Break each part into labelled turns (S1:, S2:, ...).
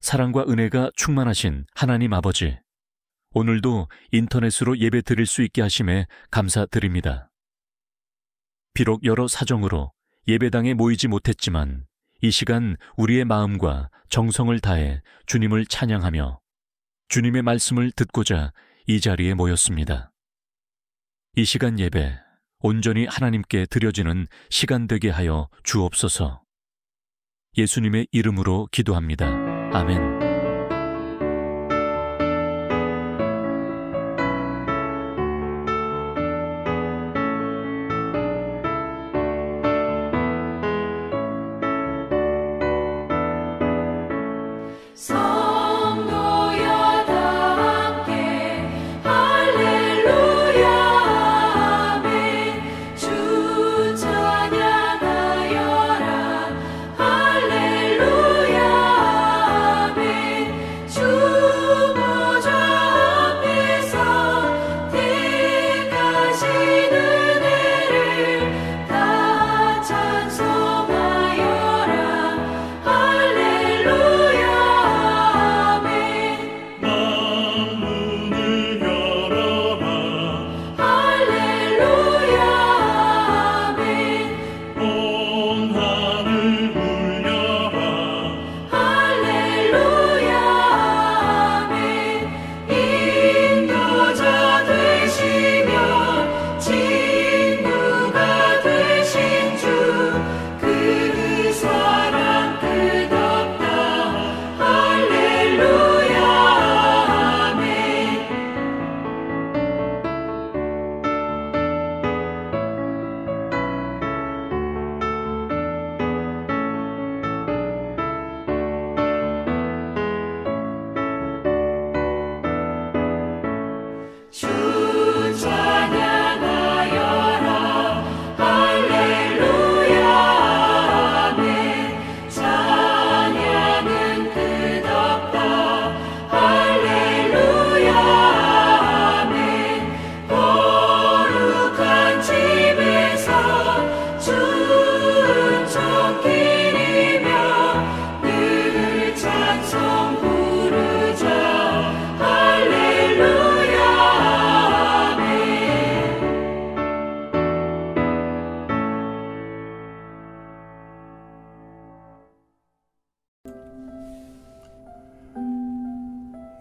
S1: 사랑과 은혜가 충만하신 하나님 아버지, 오늘도 인터넷으로 예배 드릴 수 있게 하심에 감사드립니다. 비록 여러 사정으로 예배당에 모이지 못했지만 이 시간 우리의 마음과 정성을 다해 주님을 찬양하며 주님의 말씀을 듣고자 이 자리에 모였습니다. 이 시간 예배 온전히 하나님께 드려지는 시간 되게 하여 주옵소서. 예수님의 이름으로 기도합니다. 아멘.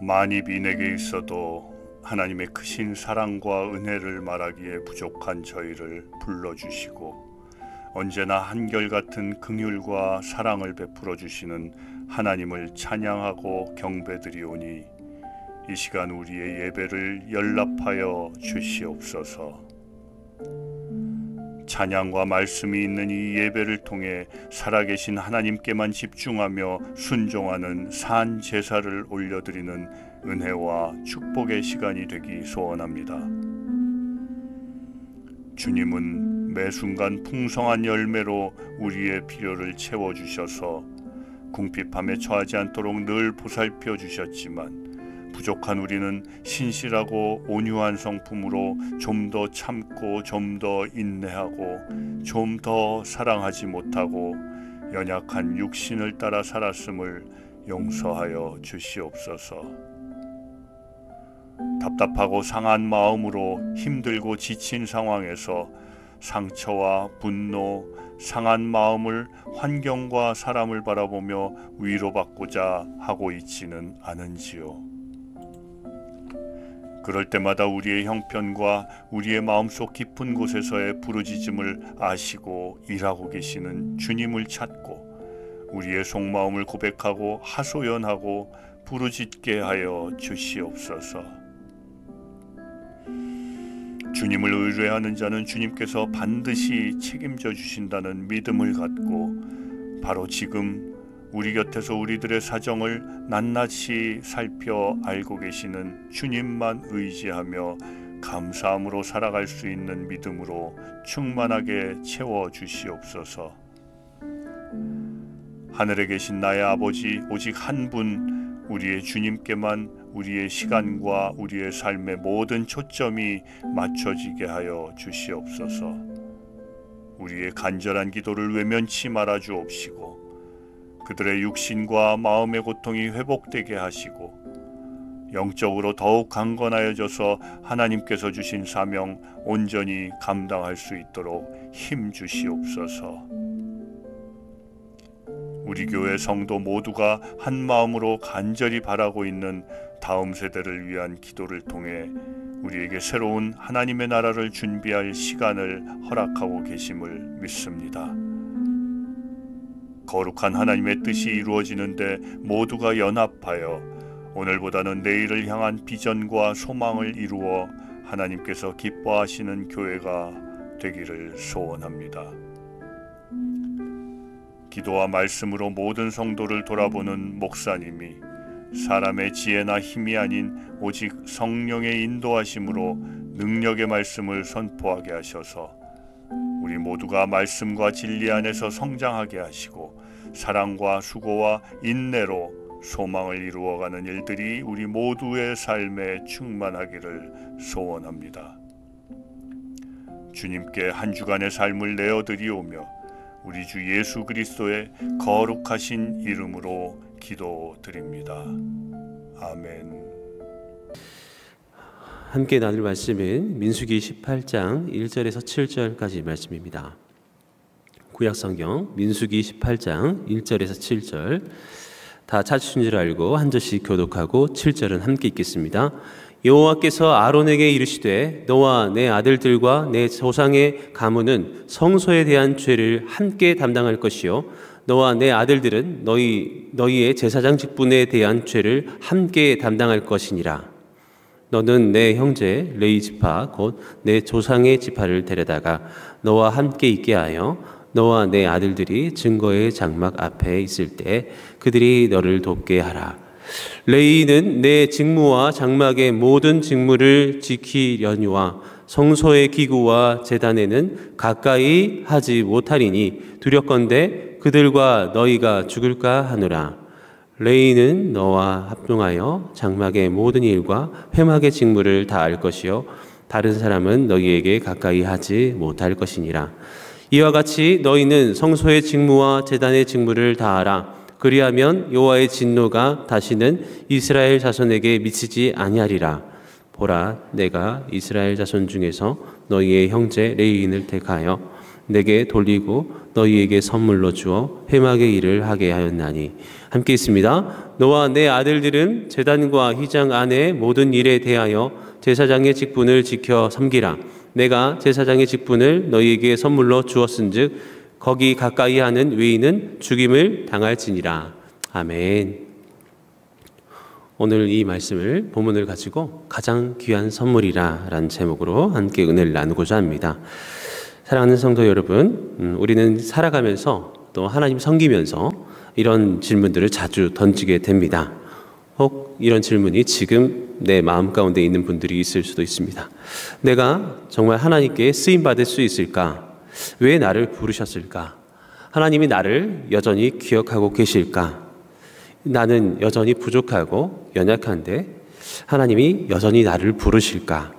S2: 만입이 내게 있어도 하나님의 크신 사랑과 은혜를 말하기에 부족한 저희를 불러주시고 언제나 한결같은 긍휼과 사랑을 베풀어 주시는 하나님을 찬양하고 경배드리오니 이 시간 우리의 예배를 연락하여 주시옵소서. 찬양과 말씀이 있는 이 예배를 통해 살아계신 하나님께만 집중하며 순종하는 산 제사를 올려드리는 은혜와 축복의 시간이 되기 소원합니다. 주님은 매 순간 풍성한 열매로 우리의 필요를 채워주셔서 궁핍함에 처하지 않도록 늘 보살펴 주셨지만 부족한 우리는 신실하고 온유한 성품으로 좀 더 참고 좀 더 인내하고 좀 더 사랑하지 못하고 연약한 육신을 따라 살았음을 용서하여 주시옵소서. 답답하고 상한 마음으로 힘들고 지친 상황에서 상처와 분노, 상한 마음을 환경과 사람을 바라보며 위로받고자 하고 있지는 않은지요. 그럴 때마다 우리의 형편과 우리의 마음속 깊은 곳에서의 부르짖음을 아시고 일하고 계시는 주님을 찾고 우리의 속마음을 고백하고 하소연하고 부르짖게 하여 주시옵소서. 주님을 의뢰하는 자는 주님께서 반드시 책임져 주신다는 믿음을 갖고 바로 지금 우리 곁에서 우리들의 사정을 낱낱이 살펴 알고 계시는 주님만 의지하며 감사함으로 살아갈 수 있는 믿음으로 충만하게 채워 주시옵소서. 하늘에 계신 나의 아버지 오직 한 분 우리의 주님께만 우리의 시간과 우리의 삶의 모든 초점이 맞춰지게 하여 주시옵소서. 우리의 간절한 기도를 외면치 말아 주옵시고 그들의 육신과 마음의 고통이 회복되게 하시고 영적으로 더욱 강건하여져서 하나님께서 주신 사명 온전히 감당할 수 있도록 힘 주시옵소서. 우리 교회 성도 모두가 한 마음으로 간절히 바라고 있는 다음 세대를 위한 기도를 통해 우리에게 새로운 하나님의 나라를 준비할 시간을 허락하고 계심을 믿습니다. 거룩한 하나님의 뜻이 이루어지는데 모두가 연합하여 오늘보다는 내일을 향한 비전과 소망을 이루어 하나님께서 기뻐하시는 교회가 되기를 소원합니다. 기도와 말씀으로 모든 성도를 돌아보는 목사님이 사람의 지혜나 힘이 아닌 오직 성령의 인도하심으로 능력의 말씀을 선포하게 하셔서 우리 모두가 말씀과 진리 안에서 성장하게 하시고 사랑과 수고와 인내로 소망을 이루어가는 일들이 우리 모두의 삶에 충만하기를 소원합니다. 주님께 한 주간의 삶을 내어드리오며 우리 주 예수 그리스도의 거룩하신 이름으로 기도드립니다. 아멘.
S3: 함께 나눌 말씀은 민수기 18장 1절에서 7절까지 말씀입니다. 구약성경 민수기 18장 1절에서 7절 다 찾으신 줄 알고 한 절씩 교독하고 7절은 함께 읽겠습니다. 여호와께서 아론에게 이르시되 너와 내 아들들과 내 조상의 가문은 성소에 대한 죄를 함께 담당할 것이요 너와 내 아들들은 너희의 제사장 직분에 대한 죄를 함께 담당할 것이니라. 너는 내 형제 레위 지파 곧 내 조상의 지파를 데려다가 너와 함께 있게 하여 너와 내 아들들이 증거의 장막 앞에 있을 때 그들이 너를 돕게 하라. 레위는 내 직무와 장막의 모든 직무를 지키려니와 성소의 기구와 제단에는 가까이 하지 못하리니 두렵건대 그들과 너희가 죽을까 하노라. 레위는 너와 합동하여 장막의 모든 일과 회막의 직무를 다할 것이요 다른 사람은 너희에게 가까이 하지 못할 것이니라. 이와 같이 너희는 성소의 직무와 제단의 직무를 다하라. 그리하면 여호와의 진노가 다시는 이스라엘 자손에게 미치지 아니하리라. 보라, 내가 이스라엘 자손 중에서 너희의 형제 레위인을 택하여 내게 돌리고 너희에게 선물로 주어 회막의 일을 하게 하였나니. 함께 있습니다. 너와 내 아들들은 제단과 휘장 안의 모든 일에 대하여 제사장의 직분을 지켜 섬기라. 내가 제사장의 직분을 너희에게 선물로 주었은즉 거기 가까이 하는 외인은 죽임을 당할지니라. 아멘. 오늘 이 말씀을 본문을 가지고 가장 귀한 선물이라 라는 제목으로 함께 은혜를 나누고자 합니다. 사랑하는 성도 여러분, 우리는 살아가면서 또 하나님 섬기면서 이런 질문들을 자주 던지게 됩니다. 혹 이런 질문이 지금 내 마음 가운데 있는 분들이 있을 수도 있습니다. 내가 정말 하나님께 쓰임받을 수 있을까? 왜 나를 부르셨을까? 하나님이 나를 여전히 기억하고 계실까? 나는 여전히 부족하고 연약한데 하나님이 여전히 나를 부르실까?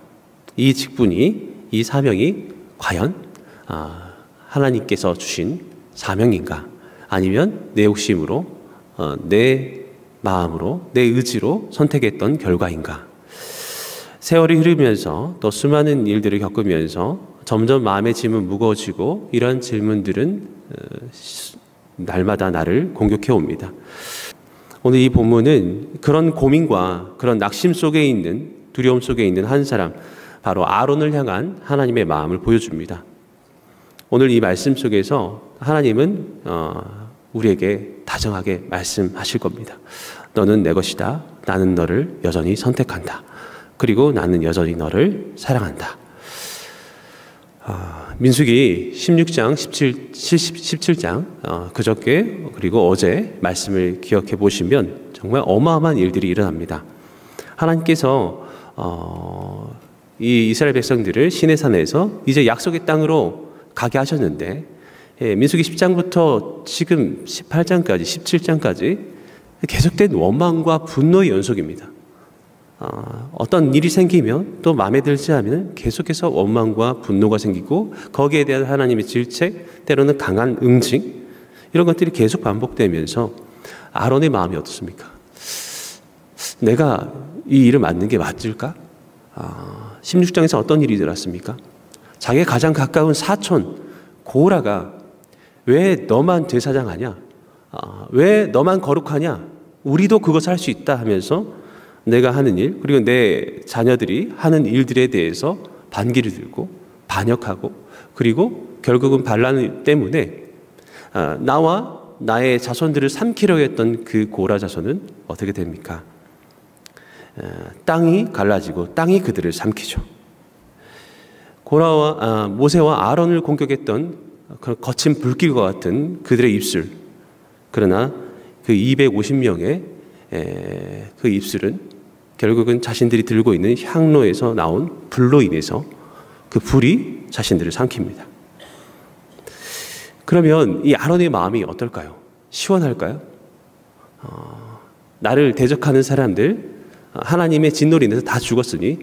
S3: 이 직분이, 이 사명이 과연 하나님께서 주신 사명인가? 아니면 내 욕심으로, 내 마음으로, 내 의지로 선택했던 결과인가? 세월이 흐르면서 또 수많은 일들을 겪으면서 점점 마음의 짐은 무거워지고 이러한 질문들은 날마다 나를 공격해 옵니다. 오늘 이 본문은 그런 고민과 그런 낙심 속에 있는, 두려움 속에 있는 한 사람, 바로 아론을 향한 하나님의 마음을 보여줍니다. 오늘 이 말씀 속에서 하나님은 우리에게 다정하게 말씀하실 겁니다. 너는 내 것이다. 나는 너를 여전히 선택한다. 그리고 나는 여전히 너를 사랑한다. 민수기 16장, 17장 그저께 그리고 어제 말씀을 기억해 보시면 정말 어마어마한 일들이 일어납니다. 하나님께서 이 이스라엘 백성들을 시내산에서 이제 약속의 땅으로 가게 하셨는데 민수기 10장부터 지금 18장까지 17장까지 계속된 원망과 분노의 연속입니다. 어떤 일이 생기면 또 마음에 들지 않으면 계속해서 원망과 분노가 생기고 거기에 대한 하나님의 질책, 때로는 강한 응징, 이런 것들이 계속 반복되면서 아론의 마음이 어떻습니까? 내가 이 일을 맡는 게 맞을까? 16장에서 어떤 일이 일어났습니까? 자기의 가장 가까운 사촌 고라가 왜 너만 제사장하냐? 왜 너만 거룩하냐? 우리도 그것을 할 수 있다 하면서 내가 하는 일, 그리고 내 자녀들이 하는 일들에 대해서 반기를 들고 반역하고, 그리고 결국은 반란 때문에 나와 나의 자손들을 삼키려 했던 그 고라 자손은 어떻게 됩니까? 땅이 갈라지고 땅이 그들을 삼키죠. 모세와 아론을 공격했던 거친 불길과 같은 그들의 입술, 그러나 그 250명의 그 입술은 결국은 자신들이 들고 있는 향로에서 나온 불로 인해서 그 불이 자신들을 삼킵니다. 그러면 이 아론의 마음이 어떨까요? 시원할까요? 나를 대적하는 사람들, 하나님의 진노로 인해서 다 죽었으니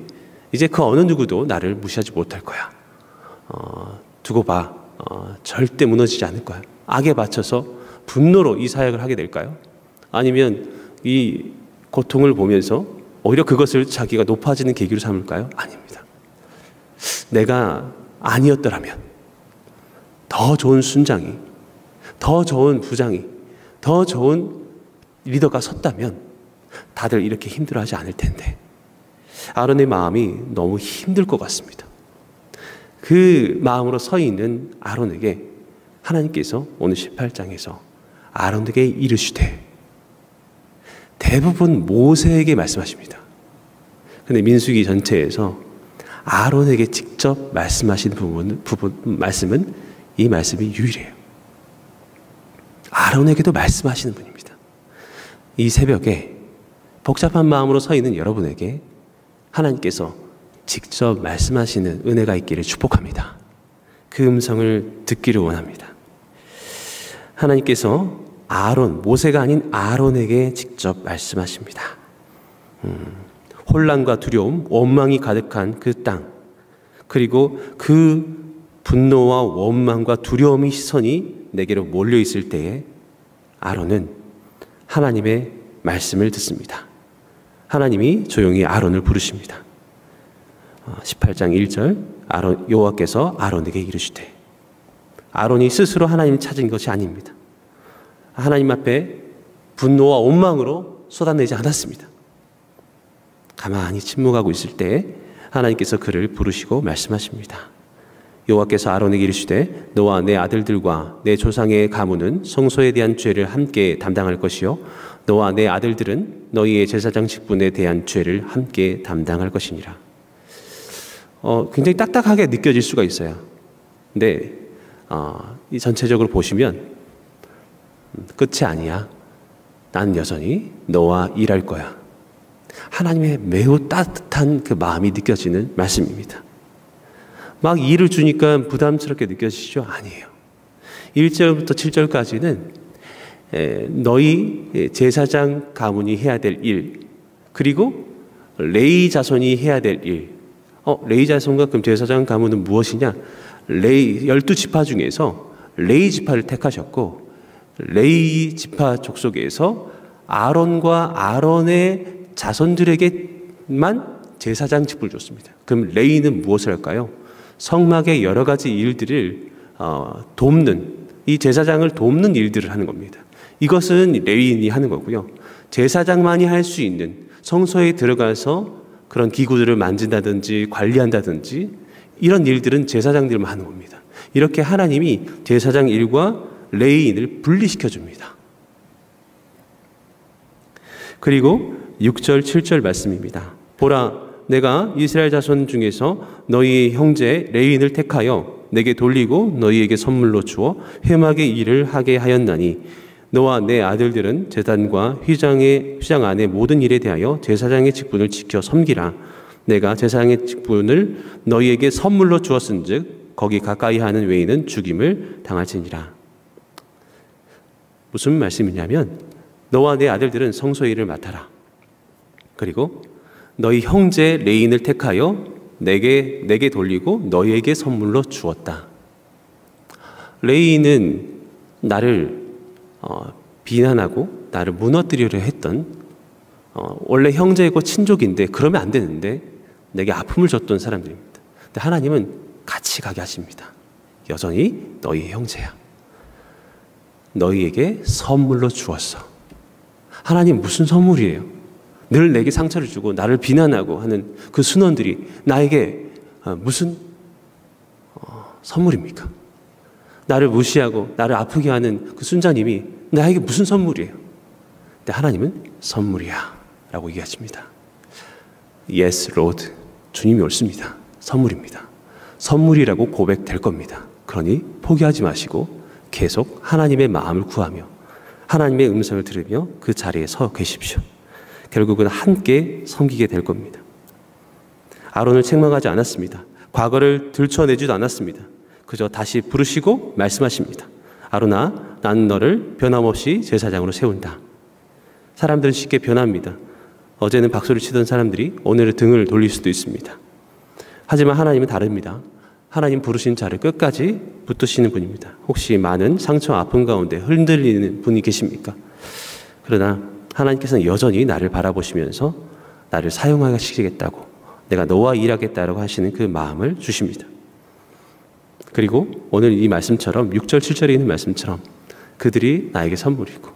S3: 이제 그 어느 누구도 나를 무시하지 못할 거야. 두고 봐. 절대 무너지지 않을 거야. 악에 받쳐서 분노로 이 사역을 하게 될까요? 아니면 이 고통을 보면서 오히려 그것을 자기가 높아지는 계기로 삼을까요? 아닙니다. 내가 아니었더라면 더 좋은 순장이, 더 좋은 부장이, 더 좋은 리더가 섰다면 다들 이렇게 힘들어하지 않을 텐데. 아론의 마음이 너무 힘들 것 같습니다. 그 마음으로 서 있는 아론에게 하나님께서 오늘 18장에서 아론에게 이르시되, 대부분 모세에게 말씀하십니다. 근데 민수기 전체에서 아론에게 직접 말씀하신 말씀은 이 말씀이 유일해요. 아론에게도 말씀하시는 분입니다. 이 새벽에 복잡한 마음으로 서 있는 여러분에게 하나님께서 직접 말씀하시는 은혜가 있기를 축복합니다. 그 음성을 듣기를 원합니다. 하나님께서 모세가 아닌 아론에게 직접 말씀하십니다. 혼란과 두려움, 원망이 가득한 그 땅, 그리고 그 분노와 원망과 두려움의 시선이 내게로 몰려 있을 때에 아론은 하나님의 말씀을 듣습니다. 하나님이 조용히 아론을 부르십니다. 18장 1절, 여호와께서 아론에게 이르시되, 아론이 스스로 하나님을 찾은 것이 아닙니다. 하나님 앞에 분노와 원망으로 쏟아내지 않았습니다. 가만히 침묵하고 있을 때 하나님께서 그를 부르시고 말씀하십니다. 여호와께서 아론에게 이르시되, 너와 내 아들들과 내 조상의 가문은 성소에 대한 죄를 함께 담당할 것이요 너와 내 아들들은 너희의 제사장 직분에 대한 죄를 함께 담당할 것이니라. 굉장히 딱딱하게 느껴질 수가 있어요. 근데 이 전체적으로 보시면 끝이 아니야. 나는 여전히 너와 일할 거야. 하나님의 매우 따뜻한 그 마음이 느껴지는 말씀입니다. 막 일을 주니까 부담스럽게 느껴지시죠? 아니에요. 1절부터 7절까지는 너희 제사장 가문이 해야 될 일, 그리고 레위 자손이 해야 될 일. 레위 자손과 그럼 제사장 가문은 무엇이냐? 레위 12지파 중에서 레위 지파를 택하셨고, 레위 지파 족속에서 아론과 아론의 자손들에게만 제사장 직분을 줬습니다. 그럼 레위는 무엇을 할까요? 성막의 여러 가지 일들을 돕는, 이 제사장을 돕는 일들을 하는 겁니다. 이것은 레위인이 하는 거고요. 제사장만이 할 수 있는, 성소에 들어가서 그런 기구들을 만진다든지 관리한다든지 이런 일들은 제사장들만 하는 겁니다. 이렇게 하나님이 제사장 일과 레위인을 분리시켜 줍니다. 그리고 6절 7절 말씀입니다. 보라, 내가 이스라엘 자손 중에서 너희 형제 레위인을 택하여 내게 돌리고 너희에게 선물로 주어 회막의 일을 하게 하였나니, 너와 내 아들들은 제단과 휘장 안의 모든 일에 대하여 제사장의 직분을 지켜 섬기라. 내가 제사장의 직분을 너희에게 선물로 주었은즉 거기 가까이 하는 외인은 죽임을 당할지니라. 무슨 말씀이냐면, 너와 내 아들들은 성소 일을 맡아라. 그리고 너희 형제 레인을 택하여 내게 돌리고 너희에게 선물로 주었다. 레인은 나를 비난하고 나를 무너뜨리려 했던 원래 형제이고 친족인데 그러면 안 되는데 내게 아픔을 줬던 사람들입니다. 근데 하나님은 같이 가게 하십니다. 여전히 너희의 형제야. 너희에게 선물로 주었어. 하나님 무슨 선물이에요? 늘 내게 상처를 주고 나를 비난하고 하는 그 순원들이 나에게 무슨 선물입니까? 나를 무시하고 나를 아프게 하는 그 순자님이 나에게 무슨 선물이에요? 근데 하나님은 선물이야 라고 얘기하십니다. Yes, Lord. 주님이 옳습니다. 선물입니다. 선물이라고 고백될 겁니다. 그러니 포기하지 마시고 계속 하나님의 마음을 구하며 하나님의 음성을 들으며 그 자리에 서 계십시오. 결국은 함께 섬기게 될 겁니다. 아론을 책망하지 않았습니다. 과거를 들춰내지도 않았습니다. 그저 다시 부르시고 말씀하십니다. 아론아, 나는 너를 변함없이 제사장으로 세운다. 사람들은 쉽게 변합니다. 어제는 박수를 치던 사람들이 오늘은 등을 돌릴 수도 있습니다. 하지만 하나님은 다릅니다. 하나님 부르신 자를 끝까지 붙드시는 분입니다. 혹시 많은 상처와 아픔 가운데 흔들리는 분이 계십니까? 그러나 하나님께서는 여전히 나를 바라보시면서 나를 사용하시겠다고, 내가 너와 일하겠다라고 하시는 그 마음을 주십니다. 그리고 오늘 이 말씀처럼 6절 7절에 있는 말씀처럼 그들이 나에게 선물이고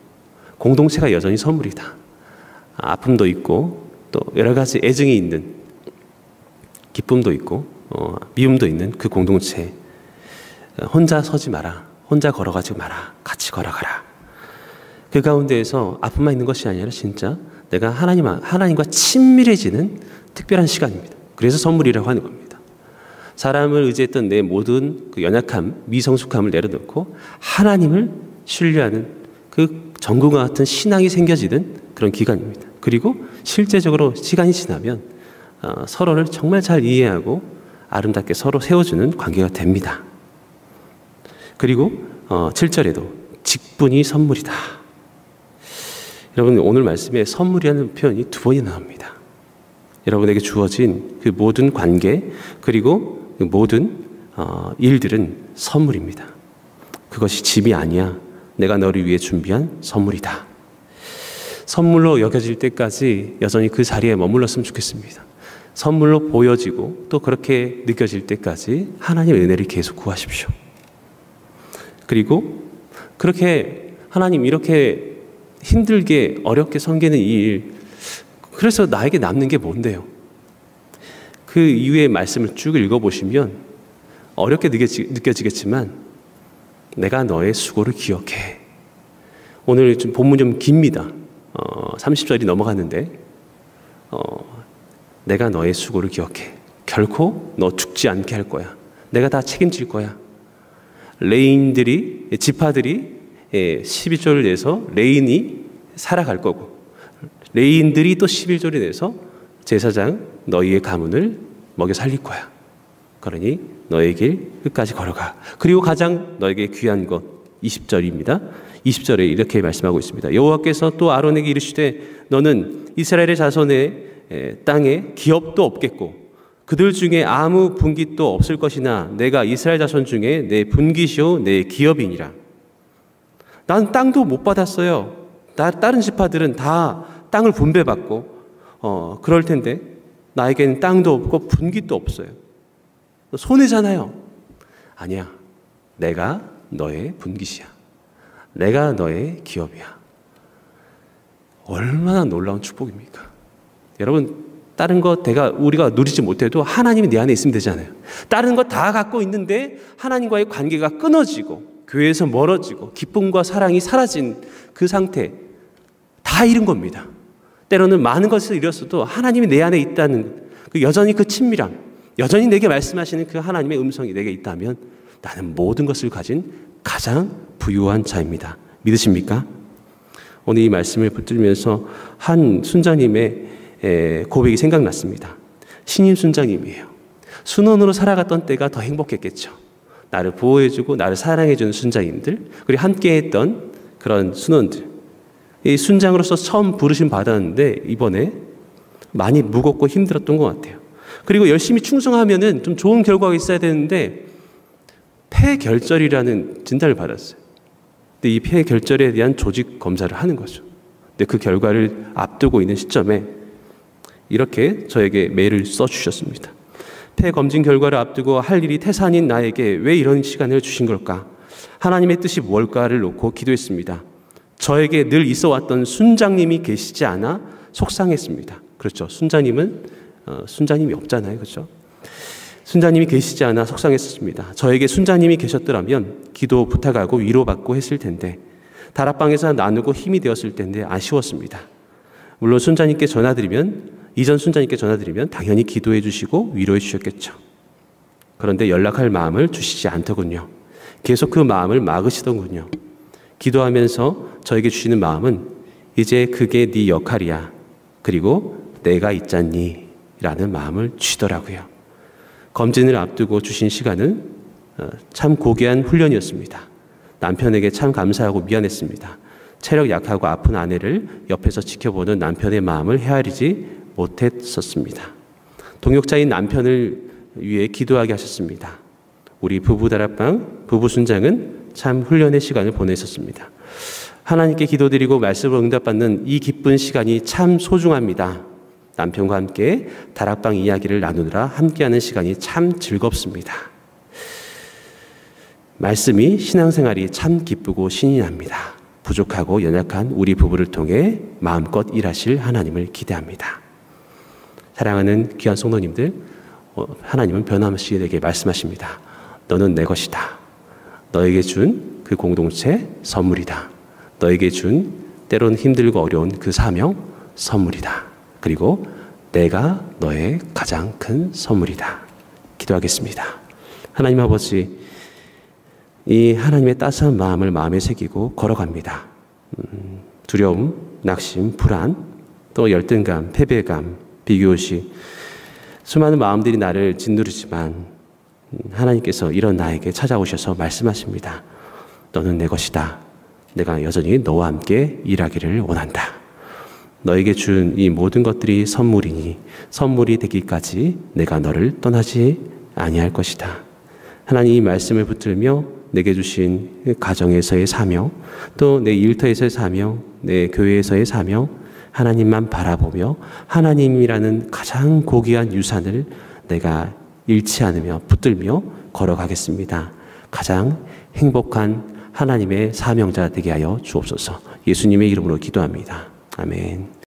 S3: 공동체가 여전히 선물이다. 아픔도 있고 또 여러 가지 애증이 있는, 기쁨도 있고 미움도 있는 그 공동체, 혼자 서지 마라, 혼자 걸어가지 마라, 같이 걸어가라. 그 가운데에서 아픔만 있는 것이 아니라 진짜 내가 하나님과 친밀해지는 특별한 시간입니다. 그래서 선물이라고 하는 겁니다. 사람을 의지했던 내 모든 그 연약함, 미성숙함을 내려놓고 하나님을 신뢰하는 그 전구와 같은 신앙이 생겨지는 그런 기간입니다. 그리고 실제적으로 시간이 지나면 서로를 정말 잘 이해하고 아름답게 서로 세워주는 관계가 됩니다. 그리고 7절에도 직분이 선물이다. 여러분, 오늘 말씀에 선물이라는 표현이 2번이 나옵니다. 여러분에게 주어진 그 모든 관계 그리고 그 모든 일들은 선물입니다. 그것이 집이 아니야. 내가 너를 위해 준비한 선물이다. 선물로 여겨질 때까지 여전히 그 자리에 머물렀으면 좋겠습니다. 선물로 보여지고 또 그렇게 느껴질 때까지 하나님의 은혜를 계속 구하십시오. 그리고 그렇게 하나님 이렇게 힘들게 어렵게 섬기는 이 일, 그래서 나에게 남는 게 뭔데요? 그 이후의 말씀을 쭉 읽어보시면 어렵게 느껴지겠지만 내가 너의 수고를 기억해. 오늘 좀 본문 좀 깁니다. 30절이 넘어갔는데 내가 너의 수고를 기억해. 결코 너 죽지 않게 할 거야. 내가 다 책임질 거야. 레인들이, 지파들이 11조를 내서 레인이 살아갈 거고, 레인들이 또 11조를 내서 제사장 너희의 가문을 먹여 살릴 거야. 그러니 너의 길 끝까지 걸어가. 그리고 가장 너에게 귀한 것 20절입니다. 20절에 이렇게 말씀하고 있습니다. 여호와께서 또 아론에게 이르시되 너는 이스라엘의 자손의 땅에 기업도 없겠고 그들 중에 아무 분깃도 없을 것이나 내가 이스라엘 자손 중에 내 분깃이요 내 기업이니라. 난 땅도 못 받았어요. 다른 지파들은 다 땅을 분배받고 그럴 텐데 나에게는 땅도 없고 분깃도 없어요. 손해잖아요. 아니야. 내가 너의 분깃이야. 내가 너의 기업이야. 얼마나 놀라운 축복입니까? 여러분, 다른 거 우리가 누리지 못해도 하나님이 내 안에 있으면 되잖아요. 다른 거 다 갖고 있는데 하나님과의 관계가 끊어지고 교회에서 멀어지고 기쁨과 사랑이 사라진 그 상태, 다 잃은 겁니다. 때로는 많은 것을 잃었어도 하나님이 내 안에 있다는 여전히 그 친밀함, 여전히 내게 말씀하시는 그 하나님의 음성이 내게 있다면 나는 모든 것을 가진 가장 부유한 자입니다. 믿으십니까? 오늘 이 말씀을 붙들면서 한 순자님의 고백이 생각났습니다. 신임 순자님이에요. 순원으로 살아갔던 때가 더 행복했겠죠. 나를 보호해주고 나를 사랑해주는 순자님들, 그리고 함께했던 그런 순원들. 이 순장으로서 처음 부르심 받았는데 이번에 많이 무겁고 힘들었던 것 같아요. 그리고 열심히 충성하면은 좀 좋은 결과가 있어야 되는데 폐결절이라는 진단을 받았어요. 근데 이 폐 결절에 대한 조직 검사를 하는 거죠. 근데 그 결과를 앞두고 있는 시점에 이렇게 저에게 메일을 써주셨습니다. 폐 검진 결과를 앞두고 할 일이 태산인 나에게 왜 이런 시간을 주신 걸까? 하나님의 뜻이 뭘까를 놓고 기도했습니다. 저에게 늘 있어왔던 순장님이 계시지 않아 속상했습니다. 그렇죠. 순자님이 없잖아요. 그렇죠. 순자님이 계시지 않아 속상했습니다. 저에게 순자님이 계셨더라면 기도 부탁하고 위로받고 했을 텐데 다락방에서 나누고 힘이 되었을 텐데 아쉬웠습니다. 물론 이전 순자님께 전화드리면 당연히 기도해 주시고 위로해 주셨겠죠. 그런데 연락할 마음을 주시지 않더군요. 계속 그 마음을 막으시더군요. 기도하면서 저에게 주시는 마음은 이제 그게 네 역할이야. 그리고 내가 있잖니 라는 마음을 주시더라고요. 검진을 앞두고 주신 시간은 참 고귀한 훈련이었습니다. 남편에게 참 감사하고 미안했습니다. 체력 약하고 아픈 아내를 옆에서 지켜보는 남편의 마음을 헤아리지 못했었습니다. 동역자인 남편을 위해 기도하게 하셨습니다. 우리 부부다락방 부부순장은 참 훈련의 시간을 보냈었습니다. 하나님께 기도드리고 말씀을 응답받는 이 기쁜 시간이 참 소중합니다. 남편과 함께 다락방 이야기를 나누느라 함께하는 시간이 참 즐겁습니다. 말씀이 신앙생활이 참 기쁘고 신이 납니다. 부족하고 연약한 우리 부부를 통해 마음껏 일하실 하나님을 기대합니다. 사랑하는 귀한 성도님들, 하나님은 변함없이 내게 말씀하십니다. 너는 내 것이다. 너에게 준 그 공동체 선물이다. 너에게 준 때로는 힘들고 어려운 그 사명 선물이다. 그리고 내가 너의 가장 큰 선물이다. 기도하겠습니다. 하나님 아버지, 이 하나님의 따스한 마음을 마음에 새기고 걸어갑니다. 두려움, 낙심, 불안, 또 열등감, 패배감, 비교의식, 수많은 마음들이 나를 짓누르지만 하나님께서 이런 나에게 찾아오셔서 말씀하십니다. 너는 내 것이다. 내가 여전히 너와 함께 일하기를 원한다. 너에게 준 이 모든 것들이 선물이니 선물이 되기까지 내가 너를 떠나지 아니할 것이다. 하나님 이 말씀을 붙들며 내게 주신 가정에서의 사명, 또 내 일터에서의 사명, 내 교회에서의 사명, 하나님만 바라보며 하나님이라는 가장 고귀한 유산을 내가 잃지 않으며 붙들며 걸어가겠습니다. 가장 행복한 하나님의 사명자 되게 하여 주옵소서. 예수님의 이름으로 기도합니다. 아멘.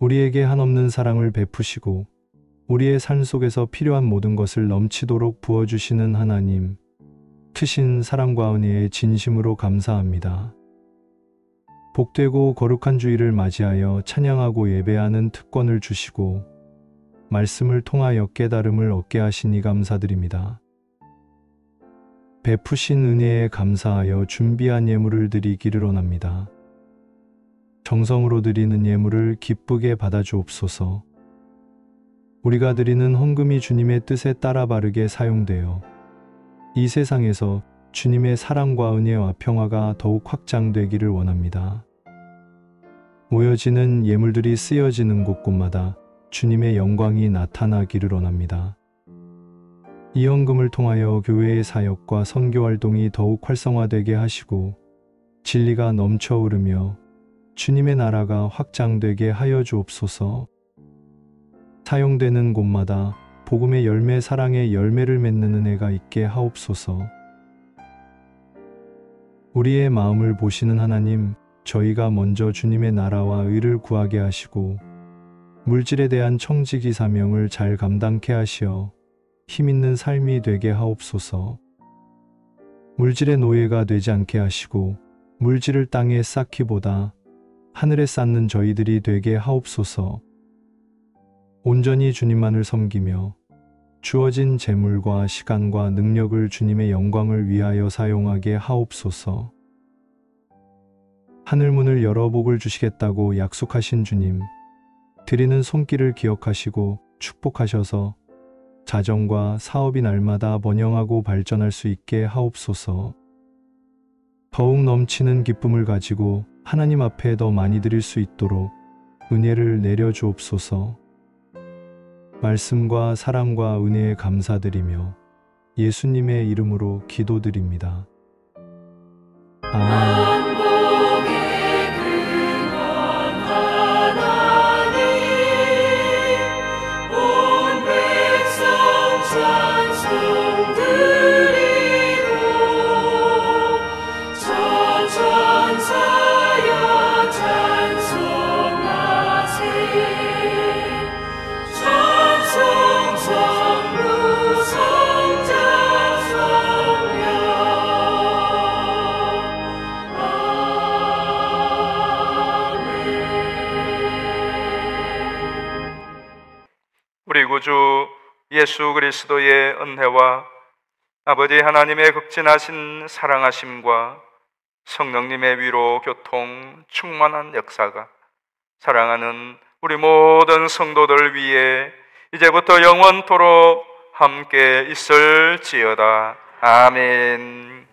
S4: 우리에게 한없는 사랑을 베푸시고 우리의 삶 속에서 필요한 모든 것을 넘치도록 부어주시는 하나님, 크신 사랑과 은혜에 진심으로 감사합니다. 복되고 거룩한 주일을 맞이하여 찬양하고 예배하는 특권을 주시고 말씀을 통하여 깨달음을 얻게 하시니 감사드립니다. 베푸신 은혜에 감사하여 준비한 예물을 드리기를 원합니다. 정성으로 드리는 예물을 기쁘게 받아주옵소서. 우리가 드리는 헌금이 주님의 뜻에 따라 바르게 사용되어 이 세상에서 주님의 사랑과 은혜와 평화가 더욱 확장되기를 원합니다. 모여지는 예물들이 쓰여지는 곳곳마다 주님의 영광이 나타나기를 원합니다. 이 헌금을 통하여 교회의 사역과 선교 활동이 더욱 활성화되게 하시고 진리가 넘쳐 흐르며 주님의 나라가 확장되게 하여 주옵소서. 사용되는 곳마다 복음의 열매, 사랑의 열매를 맺는 은혜가 있게 하옵소서. 우리의 마음을 보시는 하나님, 저희가 먼저 주님의 나라와 의를 구하게 하시고 물질에 대한 청지기 사명을 잘 감당케 하시어 힘있는 삶이 되게 하옵소서. 물질의 노예가 되지 않게 하시고 물질을 땅에 쌓기보다 하늘에 쌓는 저희들이 되게 하옵소서. 온전히 주님만을 섬기며 주어진 재물과 시간과 능력을 주님의 영광을 위하여 사용하게 하옵소서. 하늘문을 열어 복을 주시겠다고 약속하신 주님, 드리는 손길을 기억하시고 축복하셔서 자정과 사업이 날마다 번영하고 발전할 수 있게 하옵소서. 더욱 넘치는 기쁨을 가지고 하나님 앞에 더 많이 드릴 수 있도록 은혜를 내려주옵소서. 말씀과 사랑과 은혜에 감사드리며 예수님의 이름으로 기도드립니다. 아멘.
S5: 우리 구주 예수 그리스도의 은혜와 아버지 하나님의 극진하신 사랑하심과 성령님의 위로 교통 충만한 역사가 사랑하는 우리 모든 성도들 위해 이제부터 영원토록 함께 있을지어다. 아멘.